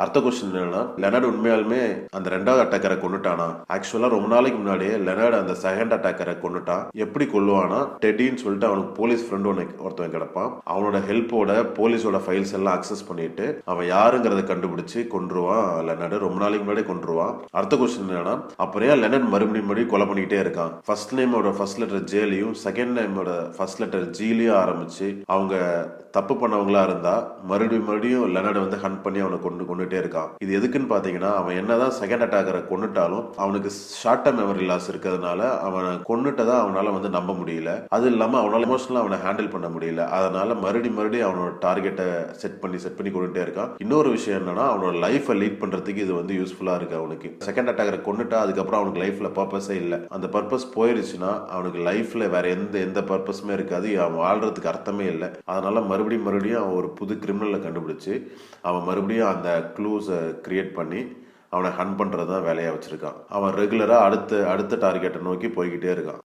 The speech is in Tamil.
அடுத்த கொஸ்டின் என்னன்னா, லெனர்ட் உண்மையாலுமே அந்த ரெண்டாவது அட்டாக்கரை கொண்டுட்டானா? ஆக்சுவலா ரொம்ப நாளைக்கு முன்னாடியே லெனர்ட் அந்த செகண்ட் அட்டாக்கரை கொண்டுட்டான். எப்படி கொல்லுவானா, டெட்டின்னு சொல்லிட்டு அவனுக்கு போலீஸ் ஃப்ரெண்ட் ஒருத்தன் கிடப்பான். அவனோட ஹெல்ப்போட போலீஸோட ஃபைல்ஸ் எல்லாம் அக்சஸ் பண்ணிட்டு அவன் யாருங்கிறத கண்டுபிடிச்சு கொன்றுவான். லெனர்ட் ரொம்ப நாளைக்கு முன்னாடி கொன்றுவான். அடுத்த கொஸ்டின் என்னன்னா, அப்புறம் ஏன் லெனர்ட் மறுபடியும் கொலை பண்ணிக்கிட்டே இருக்கான்? ஃபர்ஸ்ட் நேமோட ஃபர்ஸ்ட் லெட்டர் ஜேலையும் செகண்ட் நேமோட ஃபர்ஸ்ட் லெட்டர் ஜிலையும் ஆரம்பிச்சு அவங்க தப்பு பண்ணவங்களா இருந்தா மறுபடியும் லெனர்ட் வந்து ஹண்ட் பண்ணி அவனை கொண்டுட்டே இருக்கான். இது எதுக்குன்னு பாத்தீங்கன்னா, அவன் என்னதான் செகண்ட் அட்டாக்கரை கொண்டுட்டாலும் அவனுக்கு ஷார்ட் டர்ம் மெமரி லாஸ் இருக்கிறதுனால அவனை கொண்டுட்டதா அவனால வந்து நம்ப முடியல. அது இல்லாம அவனால எமோஷனலா அவனை ஹேண்டில் பண்ண முடியல. அதனால மறுபடியும் அவனோட டார்கெட்டை செட் பண்ணி கொண்டுட்டே இருக்கான். இன்னொரு விஷயம் என்னன்னா, அவனோட லைஃபை லீட் பண்றதுக்கு இது வந்து யூஸ்ஃபுல்லா இருக்கு. அவனுக்கு செகண்ட் அட்டாக்கரை கொண்டுட்டா அதுக்கப்புறம் அவனுக்கு லைஃப்ல பர்பஸே இல்லை. அந்த பர்பஸ் போயிருச்சுன்னா அவனுக்கு லைஃப்ல வேற எந்த பர்பஸுமே இருக்காது. அவன் வாழ்றதுக்கு அர்த்தமே இல்லை. அதனால மறுபடியும் அவன் ஒரு புது கிரிமினலை கண்டுபிடிச்சு அவன் மறுபடியும் அந்த க்ளூஸை கிரியேட் பண்ணி அவனை ஹண்ட் பண்றது தான் வேலையா வச்சிருக்கான். அவன் ரெகுலரா அடுத்த டார்கெட்டை நோக்கி போய்கிட்டே இருக்கான்.